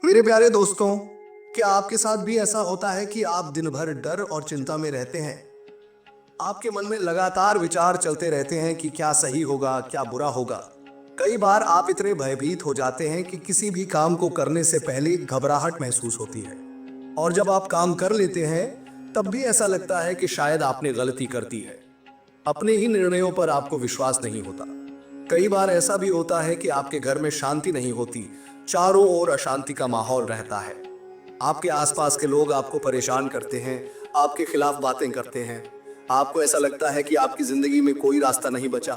मेरे प्यारे दोस्तों, क्या आपके साथ भी ऐसा होता है कि आप दिन भर डर और चिंता में रहते हैं? आपके मन में लगातार विचार चलते रहते हैं कि क्या सही होगा, क्या बुरा होगा। कई बार आप इतने भयभीत हो जाते हैं कि किसी भी काम को करने से पहले घबराहट महसूस होती है। और जब आप काम कर लेते हैं, तब भी ऐसा लगता है कि शायद आपने गलती कर दी है। अपने ही निर्णयों पर आपको विश्वास नहीं होता। कई बार ऐसा भी होता है कि आपके घर में शांति नहीं होती, चारों ओर अशांति का माहौल रहता है। आपके आसपास के लोग आपको परेशान करते हैं, आपके खिलाफ बातें करते हैं। आपको ऐसा लगता है कि आपकी जिंदगी में कोई रास्ता नहीं बचा।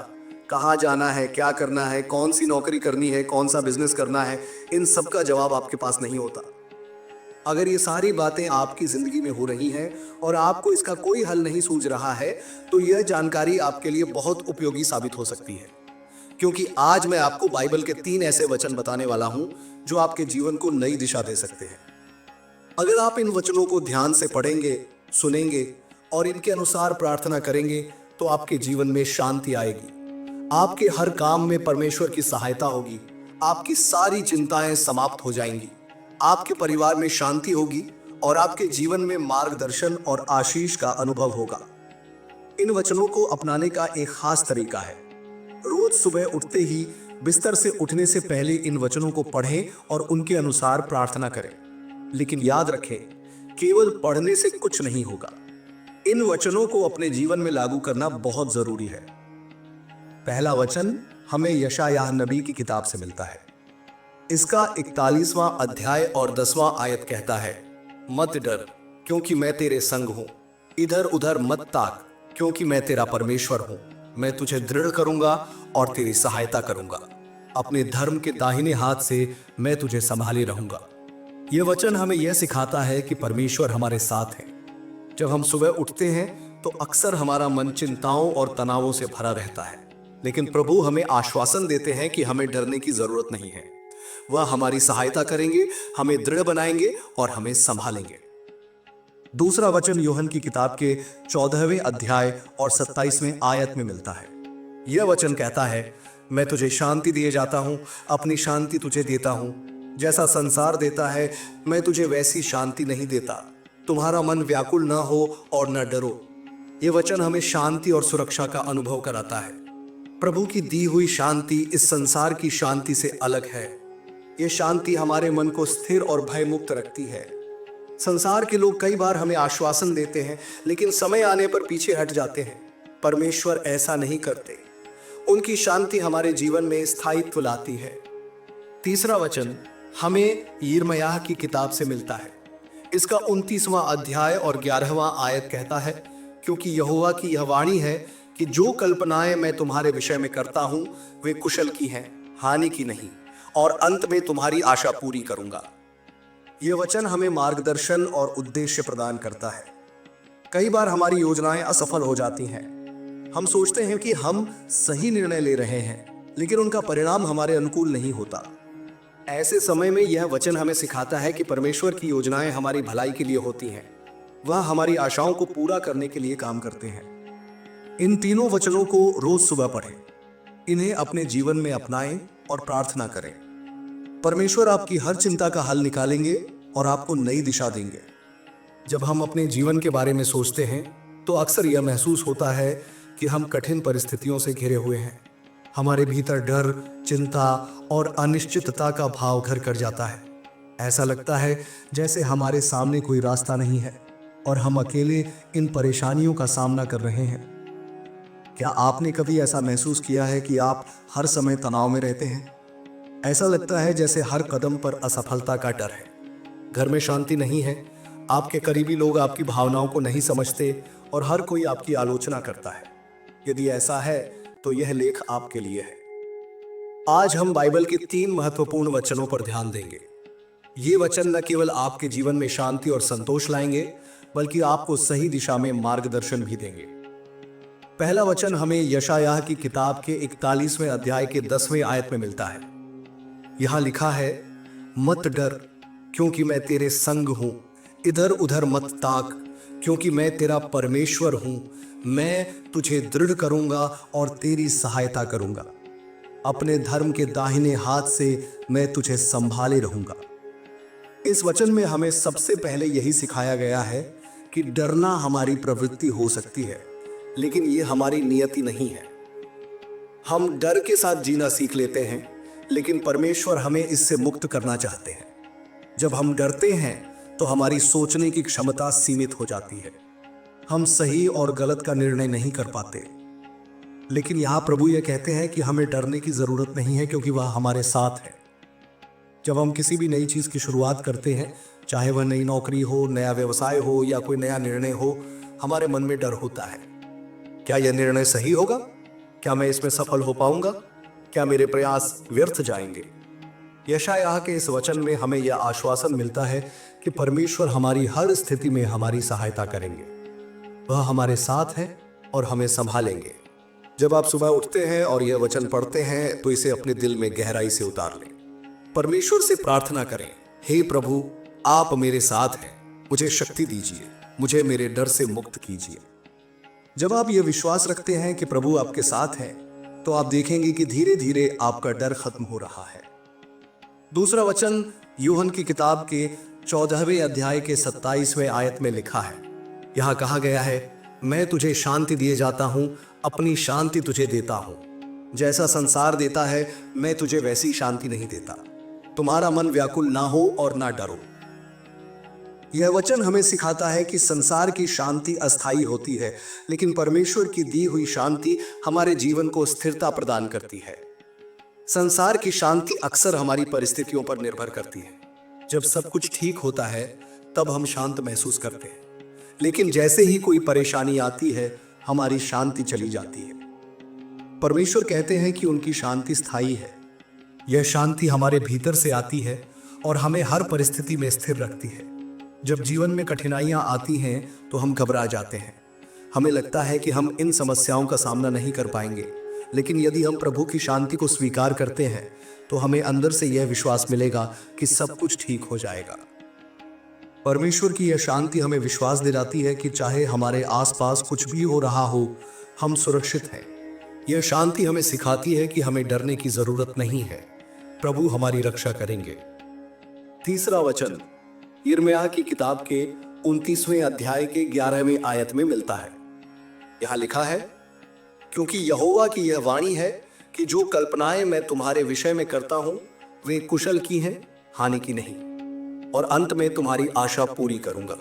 कहाँ जाना है, क्या करना है, कौन सी नौकरी करनी है, कौन सा बिजनेस करना है, इन सब का जवाब आपके पास नहीं होता। अगर ये सारी बातें आपकी जिंदगी में हो रही हैं और आपको इसका कोई हल नहीं सूझ रहा है, तो यह जानकारी आपके लिए बहुत उपयोगी साबित हो सकती है। क्योंकि आज मैं आपको बाइबल के 3 ऐसे वचन बताने वाला हूं जो आपके जीवन को नई दिशा दे सकते हैं। अगर आप इन वचनों को ध्यान से पढ़ेंगे, सुनेंगे और इनके अनुसार प्रार्थना करेंगे, तो आपके जीवन में शांति आएगी। आपके हर काम में परमेश्वर की सहायता होगी। आपकी सारी चिंताएं समाप्त हो जाएंगी। आपके परिवार में शांति होगी और आपके जीवन में मार्गदर्शन और आशीष का अनुभव होगा। इन वचनों को अपनाने का एक खास तरीका है। रोज सुबह उठते ही बिस्तर से उठने से पहले इन वचनों को पढ़ें और उनके अनुसार प्रार्थना करें। लेकिन याद रखें, केवल पढ़ने से कुछ नहीं होगा। इन वचनों को अपने जीवन में लागू करना बहुत जरूरी है। पहला वचन हमें यशायाह नबी की किताब से मिलता है। इसका 41वां अध्याय और 10वां आयत कहता है, मत डर, क्योंकि मैं तेरे संग हूं। इधर उधर मत ताक, क्योंकि मैं तेरा परमेश्वर हूं। मैं तुझे दृढ़ करूंगा और तेरी सहायता करूंगा। अपने धर्म के दाहिने हाथ से मैं तुझे संभाले रहूंगा। यह वचन हमें यह सिखाता है कि परमेश्वर हमारे साथ है। जब हम सुबह उठते हैं तो अक्सर हमारा मन चिंताओं और तनावों से भरा रहता है, लेकिन प्रभु हमें आश्वासन देते हैं कि हमें डरने की जरूरत नहीं है। वह हमारी सहायता करेंगे, हमें दृढ़ बनाएंगे और हमें संभालेंगे। दूसरा वचन यूहन्ना की किताब के 14वें अध्याय और 27वें आयत में मिलता है। यह वचन कहता है, मैं तुझे शांति दिए जाता हूं, अपनी शांति तुझे देता हूं। जैसा संसार देता है, मैं तुझे वैसी शांति नहीं देता। तुम्हारा मन व्याकुल न हो और न डरो। यह वचन हमें शांति और सुरक्षा का अनुभव कराता है। प्रभु की दी हुई शांति इस संसार की शांति से अलग है। यह शांति हमारे मन को स्थिर और भयमुक्त रखती है। संसार के लोग कई बार हमें आश्वासन देते हैं, लेकिन समय आने पर पीछे हट जाते हैं। परमेश्वर ऐसा नहीं करते। उनकी शांति हमारे जीवन में स्थायित्व लाती है। तीसरा वचन हमें यिर्मयाह की किताब से मिलता है। इसका 29वां अध्याय और 11वां आयत कहता है, क्योंकि यहोवा की यह वाणी है कि जो कल्पनाएं मैं तुम्हारे विषय में करता हूं, वे कुशल की हैं, हानि की नहीं, और अंत में तुम्हारी आशा पूरी करूंगा। यह वचन हमें मार्गदर्शन और उद्देश्य प्रदान करता है। कई बार हमारी योजनाएं असफल हो जाती हैं। हम सोचते हैं कि हम सही निर्णय ले रहे हैं, लेकिन उनका परिणाम हमारे अनुकूल नहीं होता। ऐसे समय में यह वचन हमें सिखाता है कि परमेश्वर की योजनाएं हमारी भलाई के लिए होती हैं। वह हमारी आशाओं को पूरा करने के लिए काम करते हैं। इन तीनों वचनों को रोज सुबह पढ़ें, इन्हें अपने जीवन में अपनाएं और प्रार्थना करें। परमेश्वर आपकी हर चिंता का हल निकालेंगे और आपको नई दिशा देंगे। जब हम अपने जीवन के बारे में सोचते हैं, तो अक्सर यह महसूस होता है कि हम कठिन परिस्थितियों से घिरे हुए हैं। हमारे भीतर डर, चिंता और अनिश्चितता का भाव घर कर जाता है। ऐसा लगता है जैसे हमारे सामने कोई रास्ता नहीं है और हम अकेले इन परेशानियों का सामना कर रहे हैं। क्या आपने कभी ऐसा महसूस किया है कि आप हर समय तनाव में रहते हैं? ऐसा लगता है जैसे हर कदम पर असफलता का डर है। घर में शांति नहीं है, आपके करीबी लोग आपकी भावनाओं को नहीं समझते और हर कोई आपकी आलोचना करता है। यदि ऐसा है, तो यह लेख आपके लिए है। आज हम बाइबल के 3 महत्वपूर्ण वचनों पर ध्यान देंगे। ये वचन न केवल आपके जीवन में शांति और संतोष लाएंगे, बल्कि आपको सही दिशा में मार्गदर्शन भी देंगे। पहला वचन हमें यशायाह की किताब के 41वें अध्याय के 10वें आयत में मिलता है। यहां लिखा है, मत डर, क्योंकि मैं तेरे संग हूं। इधर उधर मत ताक, क्योंकि मैं तेरा परमेश्वर हूं। मैं तुझे दृढ़ करूंगा और तेरी सहायता करूंगा। अपने धर्म के दाहिने हाथ से मैं तुझे संभाले रहूंगा। इस वचन में हमें सबसे पहले यही सिखाया गया है कि डरना हमारी प्रवृत्ति हो सकती है, लेकिन ये हमारी नियति नहीं है। हम डर के साथ जीना सीख लेते हैं, लेकिन परमेश्वर हमें इससे मुक्त करना चाहते हैं। जब हम डरते हैं तो हमारी सोचने की क्षमता सीमित हो जाती है। हम सही और गलत का निर्णय नहीं कर पाते। लेकिन यहाँ प्रभु ये कहते हैं कि हमें डरने की जरूरत नहीं है, क्योंकि वह हमारे साथ है। जब हम किसी भी नई चीज की शुरुआत करते हैं, चाहे वह नई नौकरी हो, नया व्यवसाय हो या कोई नया निर्णय हो, हमारे मन में डर होता है। क्या यह निर्णय सही होगा? क्या मैं इसमें सफल हो पाऊंगा? क्या मेरे प्रयास व्यर्थ जाएंगे? यशायाह के इस वचन में हमें यह आश्वासन मिलता है कि परमेश्वर हमारी हर स्थिति में हमारी सहायता करेंगे। वह हमारे साथ है और हमें संभालेंगे। जब आप सुबह उठते हैं और यह वचन पढ़ते हैं तो इसे अपने दिल में गहराई से उतार लें। परमेश्वर से प्रार्थना करें, हे प्रभु, आप मेरे साथ हैं, मुझे शक्ति दीजिए, मुझे मेरे डर से मुक्त कीजिए। जब आप यह विश्वास रखते हैं कि प्रभु आपके साथ हैं, तो आप देखेंगे कि धीरे धीरे आपका डर खत्म हो रहा है। दूसरा वचन यूहन की किताब के 14वें अध्याय के 27वें आयत में लिखा है। यहाँ कहा गया है, मैं तुझे शांति दिए जाता हूँ, अपनी शांति तुझे देता हूँ। जैसा संसार देता है, मैं तुझे वैसी शांति नहीं देता। तुम्हारा मन व्याकुल ना हो और ना डरो। यह वचन हमें सिखाता है कि संसार की शांति अस्थायी होती है, लेकिन परमेश्वर की दी हुई शांति हमारे जीवन को स्थिरता प्रदान करती है। संसार की शांति अक्सर हमारी परिस्थितियों पर निर्भर करती है। जब सब कुछ ठीक होता है तब हम शांत महसूस करते हैं, लेकिन जैसे ही कोई परेशानी आती है, हमारी शांति चली जाती है। परमेश्वर कहते हैं कि उनकी शांति स्थायी है। यह शांति हमारे भीतर से आती है और हमें हर परिस्थिति में स्थिर रखती है। जब जीवन में कठिनाइयां आती हैं तो हम घबरा जाते हैं। हमें लगता है कि हम इन समस्याओं का सामना नहीं कर पाएंगे, लेकिन यदि हम प्रभु की शांति को स्वीकार करते हैं तो हमें अंदर से यह विश्वास मिलेगा कि सब कुछ ठीक हो जाएगा। परमेश्वर की यह शांति हमें विश्वास दिलाती है कि चाहे हमारे आसपास कुछ भी हो रहा हो, हम सुरक्षित हैं। यह शांति हमें सिखाती है कि हमें डरने की जरूरत नहीं है, प्रभु हमारी रक्षा करेंगे। तीसरा वचन यिर्मयाह की किताब के 29वें अध्याय के 11वें आयत में मिलता है। यहाँ लिखा है, क्योंकि यहोवा की यह वाणी है कि जो कल्पनाएं मैं तुम्हारे विषय में करता हूं, वे कुशल की हैं, हानि की नहीं, और अंत में तुम्हारी आशा पूरी करूंगा।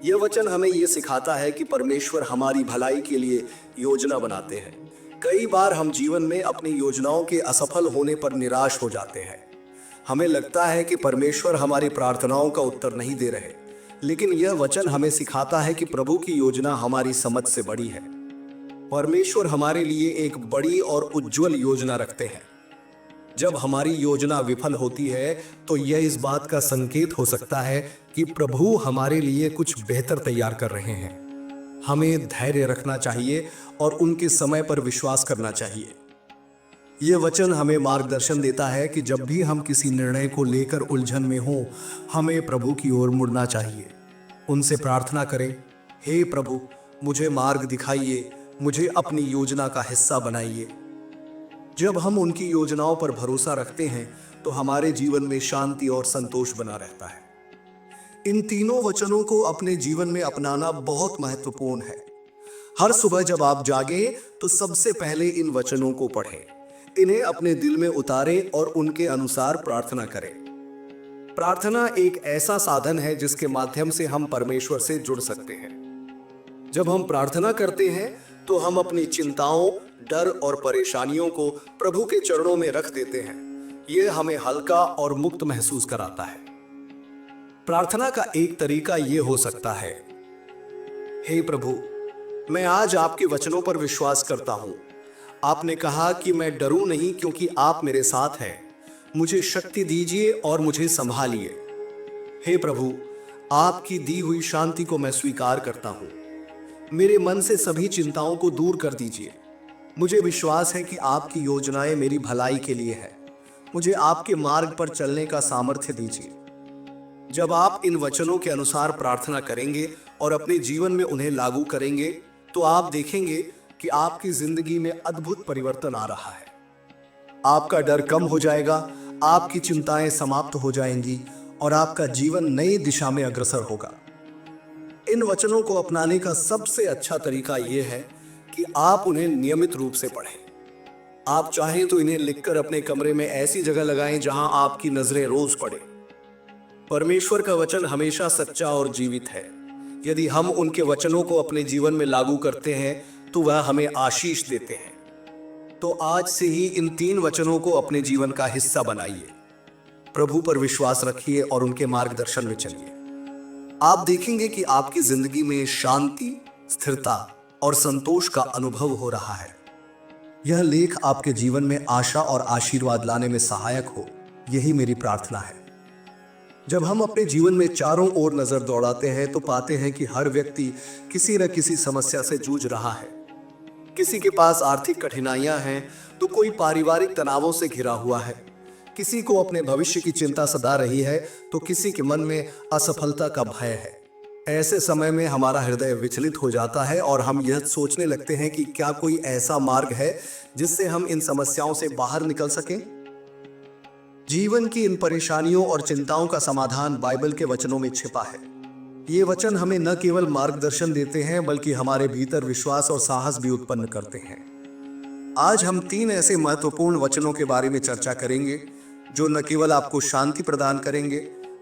यह वचन हमें यह सिखाता है कि परमेश्वर हमारी भलाई के लिए योजना बनाते हैं। कई बार हम जीवन में अपनी योजनाओं के असफल होने पर निराश हो जाते हैं। हमें लगता है कि परमेश्वर हमारी प्रार्थनाओं का उत्तर नहीं दे रहे, लेकिन यह वचन हमें सिखाता है कि प्रभु की योजना हमारी समझ से बड़ी है। परमेश्वर हमारे लिए एक बड़ी और उज्जवल योजना रखते हैं। जब हमारी योजना विफल होती है तो यह इस बात का संकेत हो सकता है कि प्रभु हमारे लिए कुछ बेहतर तैयार कर रहे हैं। हमें धैर्य रखना चाहिए और उनके समय पर विश्वास करना चाहिए। यह वचन हमें मार्गदर्शन देता है कि जब भी हम किसी निर्णय को लेकर उलझन में हों, हमें प्रभु की ओर मुड़ना चाहिए। उनसे प्रार्थना करें, हे प्रभु, मुझे मार्ग दिखाइए, मुझे अपनी योजना का हिस्सा बनाइए। जब हम उनकी योजनाओं पर भरोसा रखते हैं तो हमारे जीवन में शांति और संतोष बना रहता है। इन तीनों वचनों को अपने जीवन में अपनाना बहुत महत्वपूर्ण है। हर सुबह जब आप जागें तो सबसे पहले इन वचनों को पढ़ें, इन्हें अपने दिल में उतारें और उनके अनुसार प्रार्थना करें। प्रार्थना एक ऐसा साधन है जिसके माध्यम से हम परमेश्वर से जुड़ सकते हैं। जब हम प्रार्थना करते हैं तो हम अपनी चिंताओं, डर और परेशानियों को प्रभु के चरणों में रख देते हैं। यह हमें हल्का और मुक्त महसूस कराता है। प्रार्थना का एक तरीका यह हो सकता है, हे प्रभु, मैं आज आपके वचनों पर विश्वास करता हूं। आपने कहा कि मैं डरूं नहीं, क्योंकि आप मेरे साथ हैं। मुझे शक्ति दीजिए और मुझे संभालिए। हे प्रभु, आपकी दी हुई शांति को मैं स्वीकार करता हूं। मेरे मन से सभी चिंताओं को दूर कर दीजिए। मुझे विश्वास है कि आपकी योजनाएं मेरी भलाई के लिए है। मुझे आपके मार्ग पर चलने का सामर्थ्य दीजिए। जब आप इन वचनों के अनुसार प्रार्थना करेंगे और अपने जीवन में उन्हें लागू करेंगे तो आप देखेंगे कि आपकी जिंदगी में अद्भुत परिवर्तन आ रहा है। आपका डर कम हो जाएगा, आपकी चिंताएं समाप्त हो जाएंगी और आपका जीवन नई दिशा में अग्रसर होगा। इन वचनों को अपनाने का सबसे अच्छा तरीका यह है कि आप उन्हें नियमित रूप से पढ़ें। आप चाहें तो इन्हें लिखकर अपने कमरे में ऐसी जगह लगाएं जहां आपकी नजरें रोज पड़े। परमेश्वर का वचन हमेशा सच्चा और जीवित है। यदि हम उनके वचनों को अपने जीवन में लागू करते हैं तो वह हमें आशीष देते हैं। तो आज से ही इन 3 वचनों को अपने जीवन का हिस्सा बनाइए। प्रभु पर विश्वास रखिए और उनके मार्गदर्शन में चलिए। आप देखेंगे कि आपकी जिंदगी में शांति, स्थिरता और संतोष का अनुभव हो रहा है। यह लेख आपके जीवन में आशा और आशीर्वाद लाने में सहायक हो, यही मेरी प्रार्थना है। जब हम अपने जीवन में चारों ओर नजर दौड़ाते हैं तो पाते हैं कि हर व्यक्ति किसी न किसी समस्या से जूझ रहा है। किसी के पास आर्थिक कठिनाइयां हैं तो कोई पारिवारिक तनावों से घिरा हुआ है। किसी को अपने भविष्य की चिंता सता रही है तो किसी के मन में असफलता का भय है। ऐसे समय में हमारा हृदय विचलित हो जाता है और हम यह सोचने लगते हैं कि क्या कोई ऐसा मार्ग है जिससे हम इन समस्याओं से बाहर निकल सकें। जीवन की इन परेशानियों और चिंताओं का समाधान बाइबल के वचनों में छिपा है। ये वचन हमें न केवल मार्गदर्शन देते हैं बल्कि हमारे भीतर विश्वास और साहस भी उत्पन्न करते हैं। आज हम 3 ऐसे महत्वपूर्ण वचनों के बारे में चर्चा करेंगे जो न केवल आपको शांति प्रदान करेंगे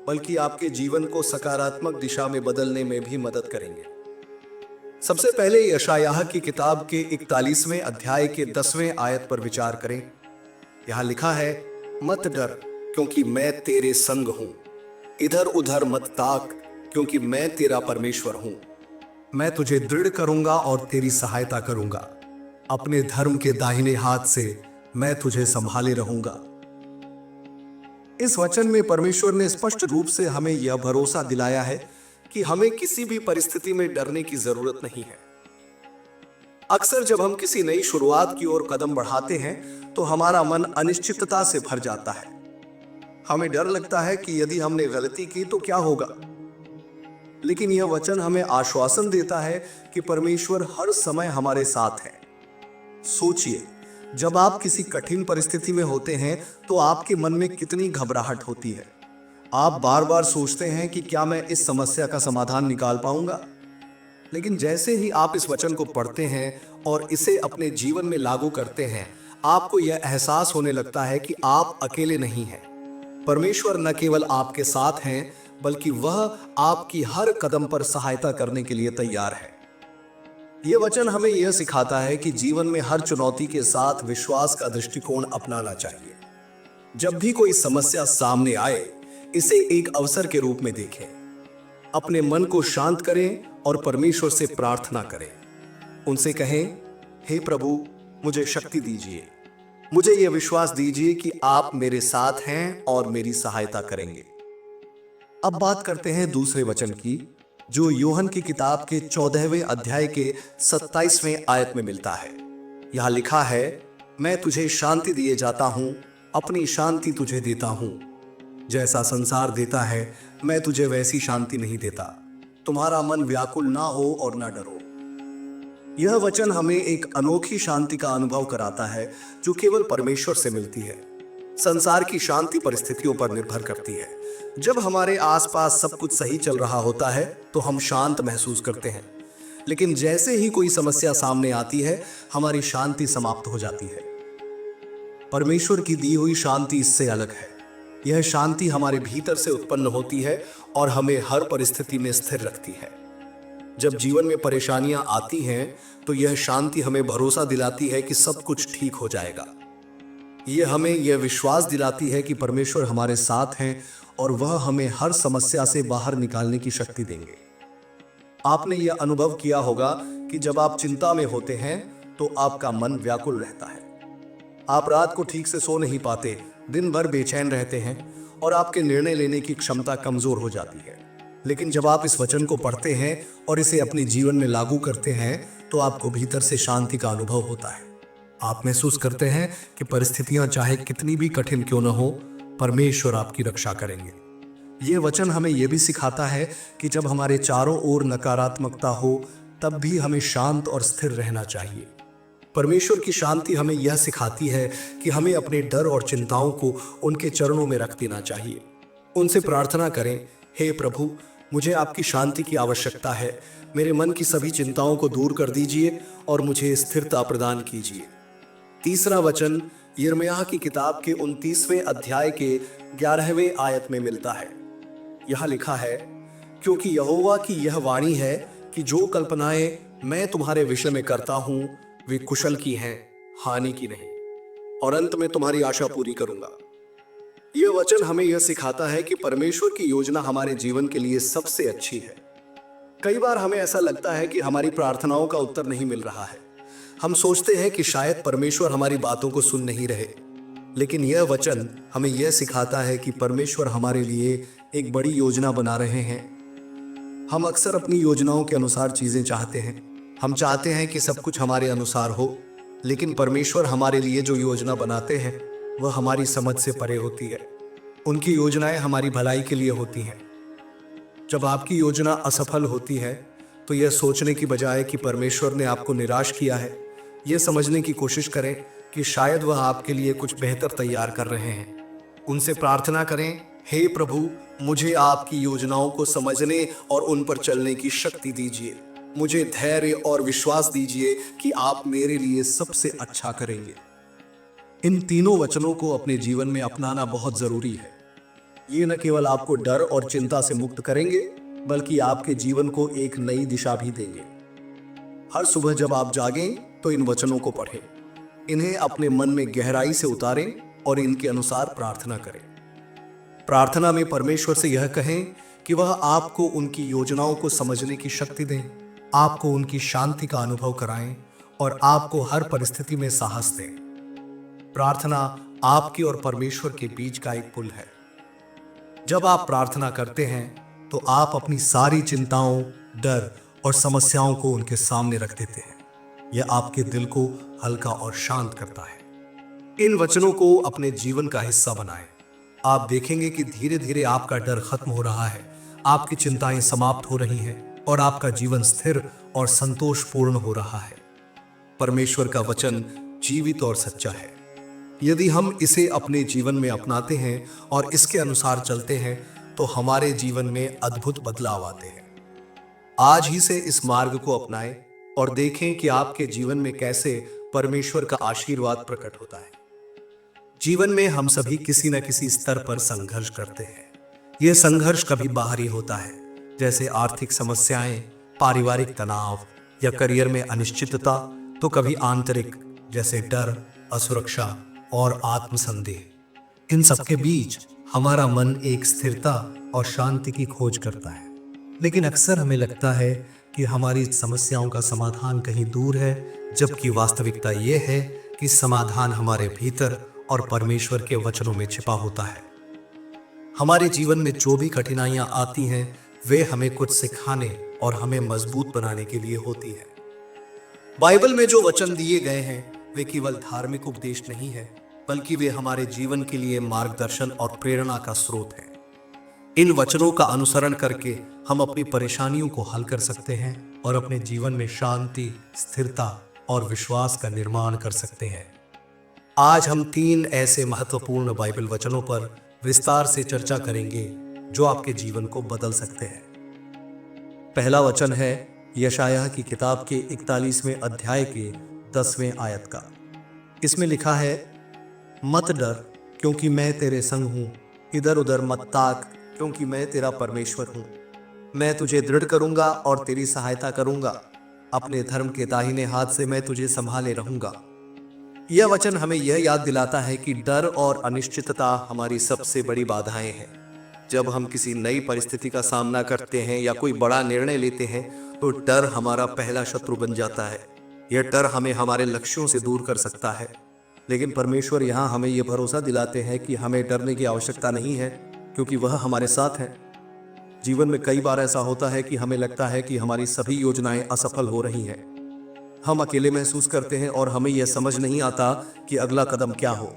बल्कि आपके जीवन को सकारात्मक दिशा में बदलने में भी मदद करेंगे। सबसे पहले यशायाह की किताब के 41वें अध्याय के 10वें आयत पर विचार करें। यहाँ लिखा है, मत डर क्योंकि मैं तेरे संग हूं, इधर उधर मत ताक क्योंकि मैं तेरा परमेश्वर हूं। मैं तुझे दृढ़ करूंगा और तेरी सहायता करूंगा, अपने धर्म के दाहिने हाथ से मैं तुझे संभाले रहूंगा। इस वचन में परमेश्वर ने स्पष्ट रूप से हमें यह भरोसा दिलाया है कि हमें किसी भी परिस्थिति में डरने की जरूरत नहीं है। अक्सर जब हम किसी नई शुरुआत की ओर कदम बढ़ाते हैं तो हमारा मन अनिश्चितता से भर जाता है। हमें डर लगता है कि यदि हमने गलती की तो क्या होगा। लेकिन यह वचन हमें आश्वासन देता है कि परमेश्वर हर समय हमारे साथ है। सोचिए, जब आप किसी कठिन परिस्थिति में होते हैं तो आपके मन में कितनी घबराहट होती है। आप बार बार सोचते हैं कि क्या मैं इस समस्या का समाधान निकाल पाऊंगा। लेकिन जैसे ही आप इस वचन को पढ़ते हैं और इसे अपने जीवन में लागू करते हैं, आपको यह एहसास होने लगता है कि आप अकेले नहीं हैं। परमेश्वर न केवल आपके साथ हैं बल्कि वह आपकी हर कदम पर सहायता करने के लिए तैयार है। यह वचन हमें यह सिखाता है कि जीवन में हर चुनौती के साथ विश्वास का दृष्टिकोण अपनाना चाहिए। जब भी कोई समस्या सामने आए, इसे एक अवसर के रूप में देखें। अपने मन को शांत करें और परमेश्वर से प्रार्थना करें। उनसे कहें, हे प्रभु, मुझे शक्ति दीजिए। मुझे यह विश्वास दीजिए कि आप मेरे साथ हैं और मेरी सहायता करेंगे। अब बात करते हैं दूसरे वचन की, जो यूहन्ना की किताब के 14वें अध्याय के 27वें आयत में मिलता है। यहाँ लिखा है, मैं तुझे शांति दिए जाता हूँ, अपनी शांति तुझे देता हूँ। जैसा संसार देता है मैं तुझे वैसी शांति नहीं देता। तुम्हारा मन व्याकुल ना हो और ना डरो। यह वचन हमें एक अनोखी शांति का अनुभव कराता है जो केवल परमेश्वर से मिलती है। संसार की शांति परिस्थितियों पर निर्भर करती है। जब हमारे आसपास सब कुछ सही चल रहा होता है तो हम शांत महसूस करते हैं, लेकिन जैसे ही कोई समस्या सामने आती है, हमारी शांति समाप्त हो जाती है। परमेश्वर की दी हुई शांति इससे अलग है। यह शांति हमारे भीतर से उत्पन्न होती है और हमें हर परिस्थिति में स्थिर रखती है। जब जीवन में परेशानियां आती हैं तो यह शांति हमें भरोसा दिलाती है कि सब कुछ ठीक हो जाएगा। यह हमें यह विश्वास दिलाती है कि परमेश्वर हमारे साथ हैं और वह हमें हर समस्या से बाहर निकालने की शक्ति देंगे। आपने यह अनुभव किया होगा कि जब आप चिंता में होते हैं तो आपका मन व्याकुल रहता है। आप रात को ठीक से सो नहीं पाते, दिन भर बेचैन रहते हैं और आपके निर्णय लेने की क्षमता कमजोर हो जाती है। लेकिन जब आप इस वचन को पढ़ते हैं और इसे अपने जीवन में लागू करते हैं तो आपको भीतर से शांति का अनुभव होता है। आप महसूस करते हैं कि परिस्थितियां चाहे कितनी भी कठिन क्यों न हो, परमेश्वर आपकी रक्षा करेंगे। यह वचन हमें यह भी सिखाता है कि जब हमारे चारों ओर नकारात्मकता हो तब भी हमें शांत और स्थिर रहना चाहिए। परमेश्वर की शांति हमें यह सिखाती है कि हमें अपने डर और चिंताओं को उनके चरणों में रख देना चाहिए। उनसे प्रार्थना करें, हे प्रभु, मुझे आपकी शांति की आवश्यकता है। मेरे मन की सभी चिंताओं को दूर कर दीजिए और मुझे स्थिरता प्रदान कीजिए। तीसरा वचन यिर्मयाह की किताब के 29वें अध्याय के 11वें आयत में मिलता है। यहाँ लिखा है, क्योंकि यहोवा की यह वाणी है कि जो कल्पनाएं मैं तुम्हारे विषय में करता हूं वे कुशल की हैं, हानि की नहीं, और अंत में तुम्हारी आशा पूरी करूंगा। यह वचन हमें यह सिखाता है कि परमेश्वर की योजना हमारे जीवन के लिए सबसे अच्छी है। कई बार हमें ऐसा लगता है कि हमारी प्रार्थनाओं का उत्तर नहीं मिल रहा है। हम सोचते हैं कि शायद परमेश्वर हमारी बातों को सुन नहीं रहे, लेकिन यह वचन हमें यह सिखाता है कि परमेश्वर हमारे लिए एक बड़ी योजना बना रहे हैं। हम अक्सर अपनी योजनाओं के अनुसार चीजें चाहते हैं। हम चाहते हैं कि सब कुछ हमारे अनुसार हो, लेकिन परमेश्वर हमारे लिए जो योजना बनाते हैं वह हमारी समझ से परे होती है। उनकी योजनाएं हमारी भलाई के लिए होती हैं। जब आपकी योजना असफल होती है तो यह सोचने की बजाय कि परमेश्वर ने आपको निराश किया है, यह समझने की कोशिश करें कि शायद वह आपके लिए कुछ बेहतर तैयार कर रहे हैं। उनसे प्रार्थना करें, हे प्रभु, मुझे आपकी योजनाओं को समझने और उन पर चलने की शक्ति दीजिए। मुझे धैर्य और विश्वास दीजिए कि आप मेरे लिए सबसे अच्छा करेंगे। इन तीनों वचनों को अपने जीवन में अपनाना बहुत जरूरी है। ये न केवल आपको डर और चिंता से मुक्त करेंगे, बल्कि आपके जीवन को एक नई दिशा भी देंगे। हर सुबह जब आप जागें तो इन वचनों को पढ़ें, इन्हें अपने मन में गहराई से उतारें और इनके अनुसार प्रार्थना करें। प्रार्थना में परमेश्वर से यह कहें कि वह आपको उनकी योजनाओं को समझने की शक्ति दें, आपको उनकी शांति का अनुभव कराएं और आपको हर परिस्थिति में साहस दें। प्रार्थना आपके और परमेश्वर के बीच का एक पुल है। जब आप प्रार्थना करते हैं तो आप अपनी सारी चिंताओं, डर और समस्याओं को उनके सामने रख देते हैं। यह आपके दिल को हल्का और शांत करता है। इन वचनों को अपने जीवन का हिस्सा बनाएं। आप देखेंगे कि धीरे धीरे आपका डर खत्म हो रहा है, आपकी चिंताएं समाप्त हो रही हैं और आपका जीवन स्थिर और संतोषपूर्ण हो रहा है। परमेश्वर का वचन जीवित और सच्चा है। यदि हम इसे अपने जीवन में अपनाते हैं और इसके अनुसार चलते हैं तो हमारे जीवन में अद्भुत बदलाव आते हैं। आज ही से इस मार्ग को अपनाएं और देखें कि आपके जीवन में कैसे परमेश्वर का आशीर्वाद प्रकट होता है। जीवन में हम सभी किसी न किसी स्तर पर संघर्ष करते हैं। यह संघर्ष कभी बाहरी होता है, जैसे आर्थिक समस्याएं, पारिवारिक तनाव या करियर में अनिश्चितता, तो कभी आंतरिक, जैसे डर, असुरक्षा और आत्मसंदेह। इन सबके बीच हमारा मन एक स्थिरता और शांति की खोज करता है, लेकिन अक्सर हमें लगता है कि हमारी समस्याओं का समाधान कहीं दूर है, जबकि वास्तविकता यह है कि समाधान हमारे भीतर और परमेश्वर के वचनों में छिपा होता है। हमारे जीवन में जो भी कठिनाइयां आती हैं वे हमें कुछ सिखाने और हमें मजबूत बनाने के लिए होती है। बाइबल में जो वचन दिए गए हैं वे केवल धार्मिक उपदेश नहीं है, बल्कि वे हमारे जीवन के लिए मार्गदर्शन और प्रेरणा का स्रोत है। इन वचनों का अनुसरण करके हम अपनी परेशानियों को हल कर सकते हैं और अपने जीवन में शांति, स्थिरता और विश्वास का निर्माण कर सकते हैं। आज हम 3 ऐसे महत्वपूर्ण बाइबल वचनों पर विस्तार से चर्चा करेंगे जो आपके जीवन को बदल सकते हैं। पहला वचन है यशायाह की किताब के 41वें अध्याय के 10वें आयत का। इसमें लिखा है, मत डर क्योंकि मैं तेरे संग हूँ, इधर उधर मत ताक क्योंकि मैं तेरा परमेश्वर हूँ। मैं तुझे दृढ़ करूंगा और तेरी सहायता करूंगा, अपने धर्म के दाहिने हाथ से मैं तुझे संभाले रहूंगा। यह वचन हमें यह याद दिलाता है कि डर और अनिश्चितता हमारी सबसे बड़ी बाधाएं हैं। जब हम किसी नई परिस्थिति का सामना करते हैं या कोई बड़ा निर्णय लेते हैं तो डर हमारा पहला शत्रु बन जाता है। यह डर हमें हमारे लक्ष्यों से दूर कर सकता है, लेकिन परमेश्वर यहाँ हमें यह भरोसा दिलाते हैं कि हमें डरने की आवश्यकता नहीं है, क्योंकि वह हमारे साथ है। जीवन में कई बार ऐसा होता है कि हमें लगता है कि हमारी सभी योजनाएं असफल हो रही हैं। हम अकेले महसूस करते हैं और हमें यह समझ नहीं आता कि अगला कदम क्या हो।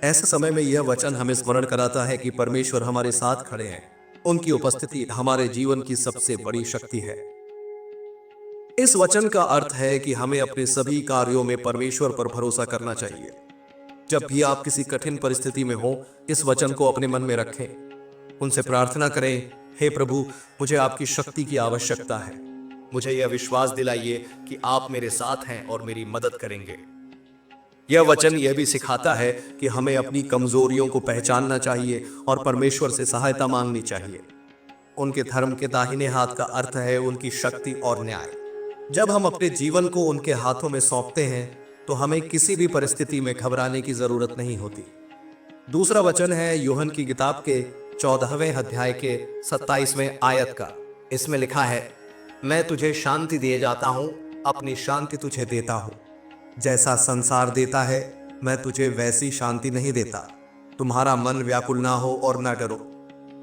ऐसे समय में यह वचन हमें स्मरण कराता है कि परमेश्वर हमारे साथ खड़े हैं। उनकी उपस्थिति हमारे जीवन की सबसे बड़ी शक्ति है। इस वचन का अर्थ है कि हमें अपने सभी कार्यों में परमेश्वर पर भरोसा करना चाहिए। जब भी आप किसी कठिन परिस्थिति में हो, इस वचन को अपने मन में रखें। उनसे प्रार्थना करें, हे प्रभु, मुझे आपकी शक्ति की आवश्यकता है। मुझे यह विश्वास दिलाइए कि आप मेरे साथ हैं और मेरी मदद करेंगे। यह वचन यह भी सिखाता है कि हमें अपनी कमजोरियों को पहचानना चाहिए और परमेश्वर से सहायता मांगनी चाहिए। उनके धर्म के दाहिने हाथ का अर्थ है उनकी शक्ति और न्याय। जब हम अपने जीवन को उनके हाथों में सौंपते हैं तो हमें किसी भी परिस्थिति में घबराने की जरूरत नहीं होती। दूसरा वचन है यूहन्ना की किताब के 14वें अध्याय के 27वें आयत का। इसमें लिखा है, मैं तुझे शांति दिए जाता हूं, अपनी शांति तुझे देता हूं। जैसा संसार देता है मैं तुझे वैसी शांति नहीं देता। तुम्हारा मन व्याकुल ना हो और ना डरो।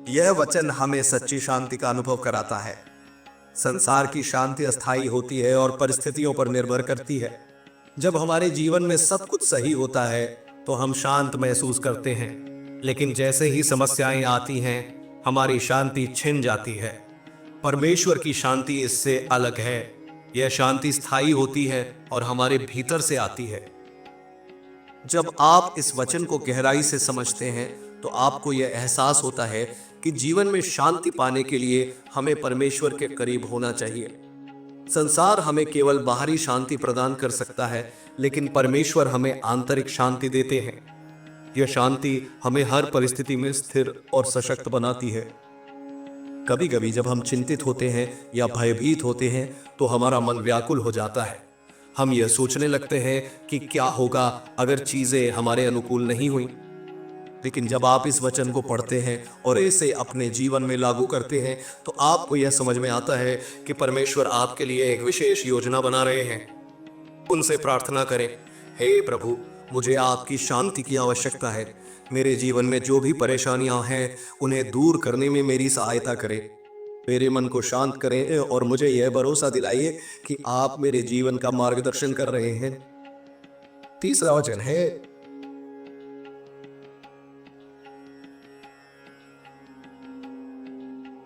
यह वचन हमें सच्ची शांति का अनुभव कराता है। संसार की शांति अस्थायी होती है और परिस्थितियों पर निर्भर करती है। जब हमारे जीवन में सब कुछ सही होता है तो हम शांत महसूस करते हैं, लेकिन जैसे ही समस्याएं आती हैं हमारी शांति छिन जाती है। परमेश्वर की शांति इससे अलग है। यह शांति स्थायी होती है और हमारे भीतर से आती है। जब आप इस वचन को गहराई से समझते हैं तो आपको यह एहसास होता है कि जीवन में शांति पाने के लिए हमें परमेश्वर के करीब होना चाहिए। संसार हमें केवल बाहरी शांति प्रदान कर सकता है, लेकिन परमेश्वर हमें आंतरिक शांति देते हैं। यह शांति हमें हर परिस्थिति में स्थिर और सशक्त बनाती है। कभी कभी जब हम चिंतित होते हैं या भयभीत होते हैं तो हमारा मन व्याकुल हो जाता है। हम यह सोचने लगते हैं कि क्या होगा अगर चीजें हमारे अनुकूल नहीं हुई। लेकिन जब आप इस वचन को पढ़ते हैं और इसे अपने जीवन में लागू करते हैं तो आपको यह समझ में आता है कि परमेश्वर आपके लिए एक विशेष योजना बना रहे हैं। उनसे प्रार्थना करें, हे प्रभु, मुझे आपकी शांति की आवश्यकता है। मेरे जीवन में जो भी परेशानियां हैं उन्हें दूर करने में मेरी सहायता करें। मेरे मन को शांत करें और मुझे यह भरोसा दिलाइए कि आप मेरे जीवन का मार्गदर्शन कर रहे हैं। तीसरा वचन है,